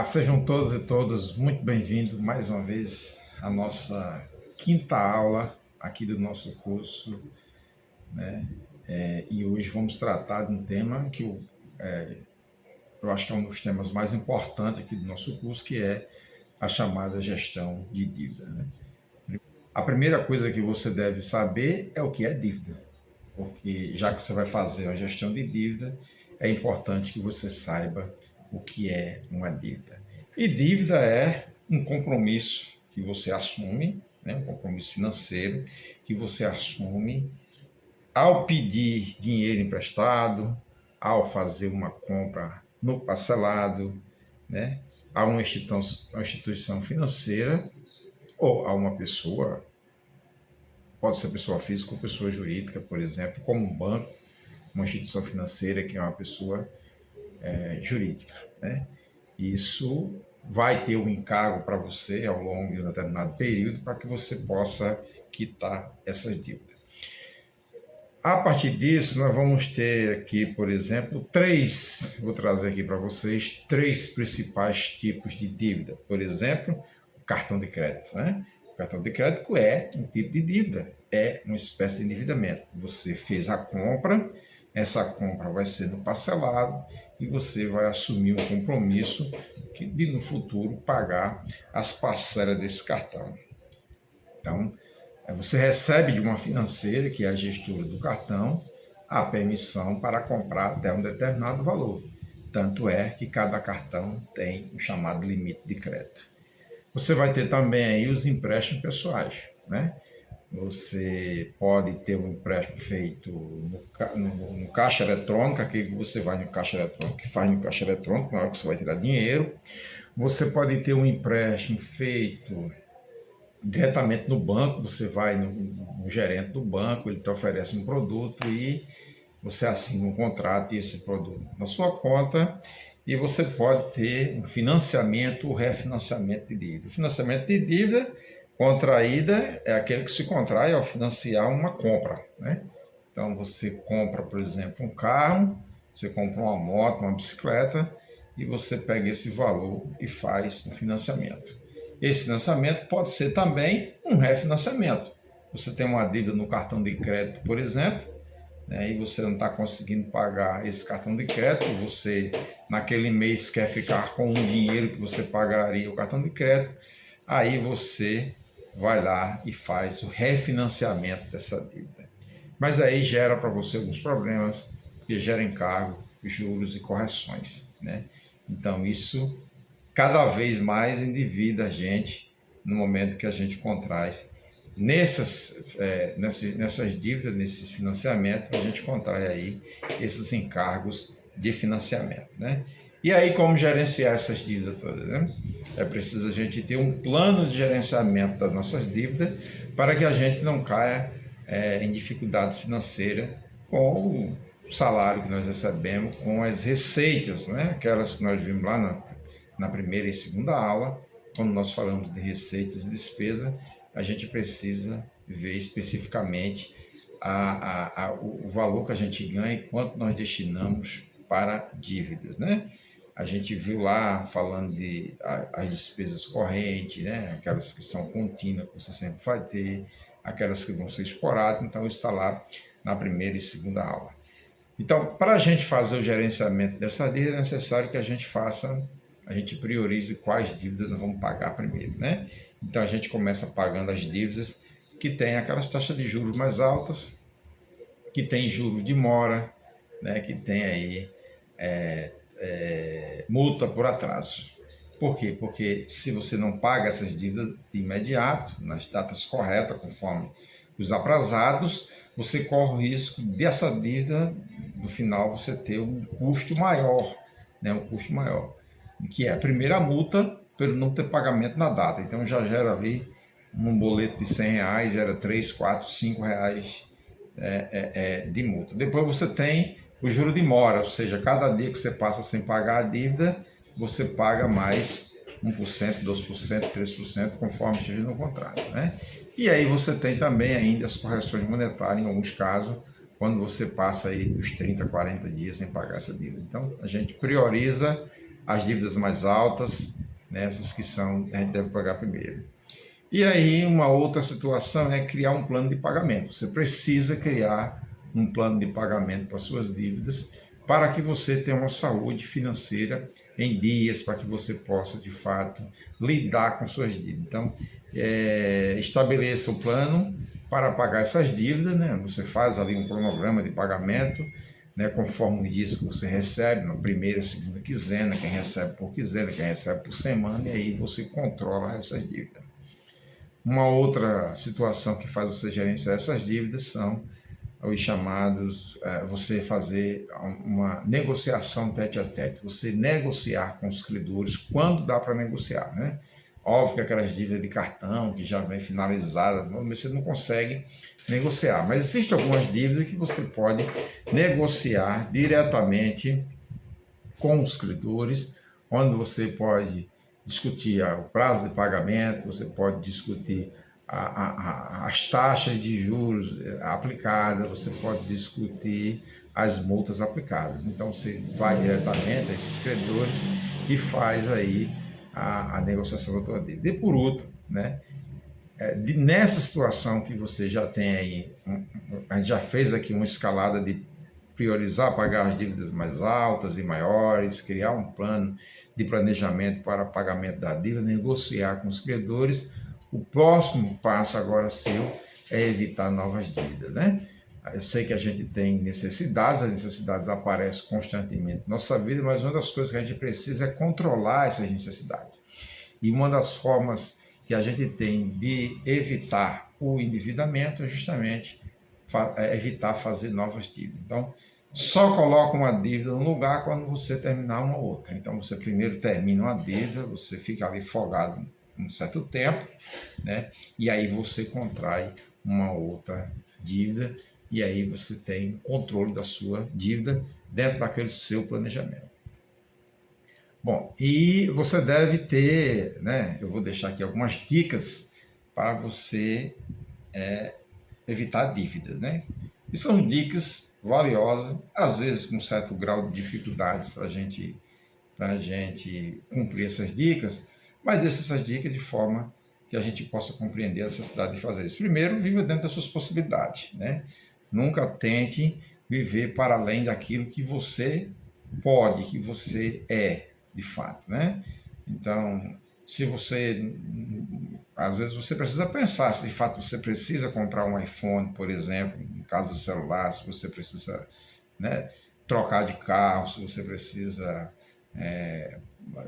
Olá, sejam todos e todas muito bem-vindos mais uma vez à nossa quinta aula aqui do nosso curso, né? E hoje vamos tratar de um tema que eu acho que é um dos temas mais importantes aqui do nosso curso, que é a chamada gestão de dívida, né? A primeira coisa que você deve saber é o que é dívida, porque já que você vai fazer a gestão de dívida, é importante que você saiba o que é uma dívida. E dívida é um compromisso que você assume, né, um compromisso financeiro que você assume ao pedir dinheiro emprestado, ao fazer uma compra no parcelado, né, a uma instituição financeira ou a uma pessoa, pode ser pessoa física ou pessoa jurídica, por exemplo, como um banco, uma instituição financeira que é uma pessoa jurídica, né? Isso vai ter um encargo para você ao longo de um determinado período para que você possa quitar essas dívidas. A partir disso, nós vamos ter aqui, por exemplo, vou trazer aqui para vocês, três principais tipos de dívida. Por exemplo, o cartão de crédito, né? O cartão de crédito é um tipo de dívida, é uma espécie de endividamento. Você fez a compra, essa compra vai ser no parcelado e você vai assumir um compromisso de no futuro pagar as parcelas desse cartão. Então, você recebe de uma financeira, que é a gestora do cartão, a permissão para comprar até um determinado valor. Tanto é que cada cartão tem um chamado limite de crédito. Você vai ter também aí os empréstimos pessoais, né? Você pode ter um empréstimo feito no caixa eletrônico, aquele que você vai no caixa eletrônico, que faz no caixa eletrônico, na hora que você vai tirar dinheiro. Você pode ter um empréstimo feito diretamente no banco, você vai no gerente do banco, ele te oferece um produto e você assina um contrato e esse produto na sua conta, e você pode ter um financiamento ou refinanciamento de dívida. O financiamento de dívida contraída é aquele que se contrai ao financiar uma compra, né? Então você compra, por exemplo, um carro, você compra uma moto, uma bicicleta, e você pega esse valor e faz um financiamento. Esse financiamento pode ser também um refinanciamento. Você tem uma dívida no cartão de crédito, por exemplo, né, e você não está conseguindo pagar esse cartão de crédito, você naquele mês quer ficar com o dinheiro que você pagaria o cartão de crédito, aí você vai lá e faz o refinanciamento dessa dívida. Mas aí gera para você alguns problemas, porque gera encargo, juros e correções, né? Então isso cada vez mais endivida a gente no momento que a gente contrai nessas dívidas, nesses financiamentos, a gente contrai aí esses encargos de financiamento, né? E aí, como gerenciar essas dívidas todas, né? É preciso a gente ter um plano de gerenciamento das nossas dívidas para que a gente não caia em dificuldades financeiras com o salário que nós recebemos, com as receitas, né? Aquelas que nós vimos lá na primeira e segunda aula, quando nós falamos de receitas e despesa, a gente precisa ver especificamente o valor que a gente ganha e quanto nós destinamos para dívidas, né? A gente viu lá falando de as despesas correntes, né? Aquelas que são contínuas, que você sempre vai ter, aquelas que vão ser esporádicas, então isso está lá na primeira e segunda aula. Então, para a gente fazer o gerenciamento dessa dívida, é necessário que a gente priorize quais dívidas nós vamos pagar primeiro, né? Então a gente começa pagando as dívidas que têm aquelas taxas de juros mais altas, que tem juros de mora, né? Que tem aí multa por atraso. Por quê? Porque se você não paga essas dívidas de imediato, nas datas corretas, conforme os aprazados, você corre o risco dessa dívida, no final, você ter um custo maior, né? Um custo maior, que é a primeira multa pelo não ter pagamento na data. Então já gera ali um boleto de R$100, gera 3, 4, 5 reais de multa. Depois você tem o juro de mora, ou seja, cada dia que você passa sem pagar a dívida, você paga mais 1%, 2%, 3%, conforme esteja no contrato, né? E aí você tem também ainda as correções monetárias, em alguns casos, quando você passa aí dos 30, 40 dias sem pagar essa dívida. Então, a gente prioriza as dívidas mais altas, né, essas que são, a gente deve pagar primeiro. E aí, uma outra situação é criar um plano de pagamento. Você precisa criar um plano de pagamento para suas dívidas, para que você tenha uma saúde financeira em dias, para que você possa, de fato, lidar com suas dívidas. Então, estabeleça o plano para pagar essas dívidas, né? Você faz ali um cronograma de pagamento, né, conforme o dias que você recebe, na primeira, segunda quinzena, quem recebe por quinzena, quem recebe por semana, e aí você controla essas dívidas. Uma outra situação que faz você gerenciar essas dívidas são os chamados, você fazer uma negociação tete a tete, você negociar com os credores quando dá para negociar, né? Óbvio que aquelas dívidas de cartão que já vem finalizadas, você não consegue negociar, mas existem algumas dívidas que você pode negociar diretamente com os credores, onde você pode discutir o prazo de pagamento, você pode discutir as taxas de juros aplicadas, você pode discutir as multas aplicadas. Então você vai diretamente a esses credores e faz aí a negociação da tua dívida. E por último, né, nessa situação que você já tem aí, a gente já fez aqui uma escalada de priorizar pagar as dívidas mais altas e maiores, criar um plano de planejamento para pagamento da dívida, negociar com os credores. O próximo passo agora seu é evitar novas dívidas, né? Eu sei que a gente tem necessidades, as necessidades aparecem constantemente na nossa vida, mas uma das coisas que a gente precisa é controlar essas necessidades. E uma das formas que a gente tem de evitar o endividamento é justamente evitar fazer novas dívidas. Então, só coloca uma dívida no lugar quando você terminar uma outra. Então, você primeiro termina uma dívida, você fica ali folgado um certo tempo, né? E aí você contrai uma outra dívida e aí você tem controle da sua dívida dentro daquele seu planejamento. Bom, e você deve ter, né? Eu vou deixar aqui algumas dicas para você evitar dívidas, né? E são dicas valiosas, às vezes com certo grau de dificuldades para a gente cumprir essas dicas, mas deixa essas dicas de forma que a gente possa compreender a necessidade de fazer isso. Primeiro, viva dentro das suas possibilidades, né? Nunca tente viver para além daquilo que você pode, que você é, de fato, né? Então, se você, às vezes você precisa pensar se de fato você precisa comprar um iPhone, por exemplo, no caso do celular, se você precisa, né, trocar de carro, se você precisa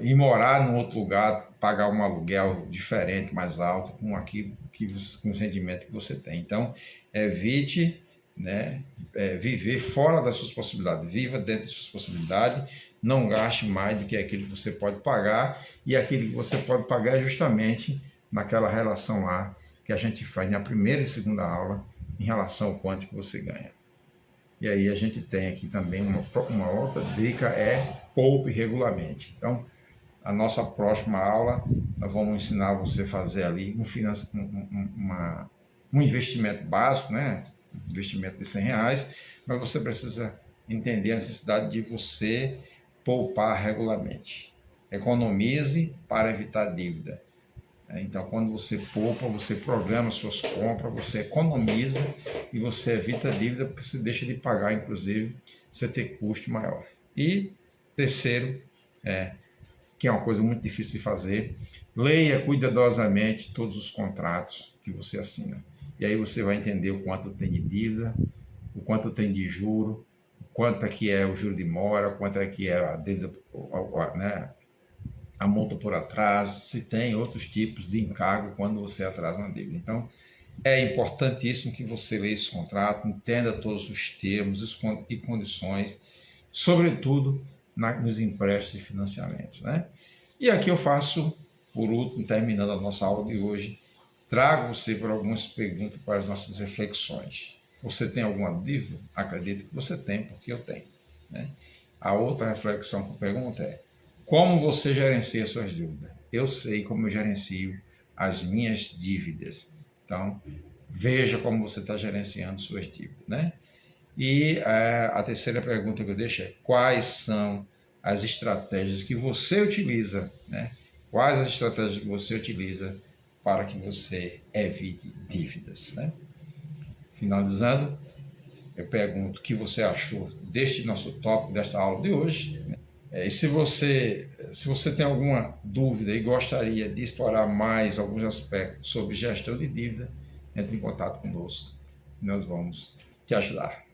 ir morar num outro lugar, pagar um aluguel diferente, mais alto, com aquilo com o rendimento que você tem. Então, evite, né, viver fora das suas possibilidades, viva dentro das suas possibilidades, não gaste mais do que aquilo que você pode pagar, e aquilo que você pode pagar é justamente naquela relação lá que a gente faz na primeira e segunda aula em relação ao quanto que você ganha. E aí a gente tem aqui também uma outra dica, poupe regularmente. Então, a nossa próxima aula, nós vamos ensinar você a fazer ali um investimento básico, né? Um investimento de R$100, mas você precisa entender a necessidade de você poupar regularmente. Economize para evitar dívida. Então, quando você poupa, você programa suas compras, você economiza e você evita a dívida, porque você deixa de pagar, inclusive, você ter custo maior. E terceiro, que é uma coisa muito difícil de fazer, leia cuidadosamente todos os contratos que você assina. E aí você vai entender o quanto tem de dívida, o quanto tem de juro, quanto é que é o juro de mora, quanto é que é a dívida, né, a multa por atraso, se tem outros tipos de encargo quando você atrasa uma dívida. Então, é importantíssimo que você leia esse contrato, entenda todos os termos e condições, sobretudo nos empréstimos e financiamentos, né? E aqui eu faço, por último, terminando a nossa aula de hoje, trago você para algumas perguntas para as nossas reflexões. Você tem alguma dívida? Acredito que você tem, porque eu tenho, né? A outra reflexão que eu pergunto é: como você gerencia suas dívidas? Eu sei como eu gerencio as minhas dívidas. Então, veja como você está gerenciando suas dívidas, né? E a terceira pergunta que eu deixo é: quais são as estratégias que você utiliza, né? Quais as estratégias que você utiliza para que você evite dívidas, né? Finalizando, eu pergunto o que você achou deste nosso tópico, desta aula de hoje. E se você tem alguma dúvida e gostaria de explorar mais alguns aspectos sobre gestão de dívida, entre em contato conosco. Nós vamos te ajudar.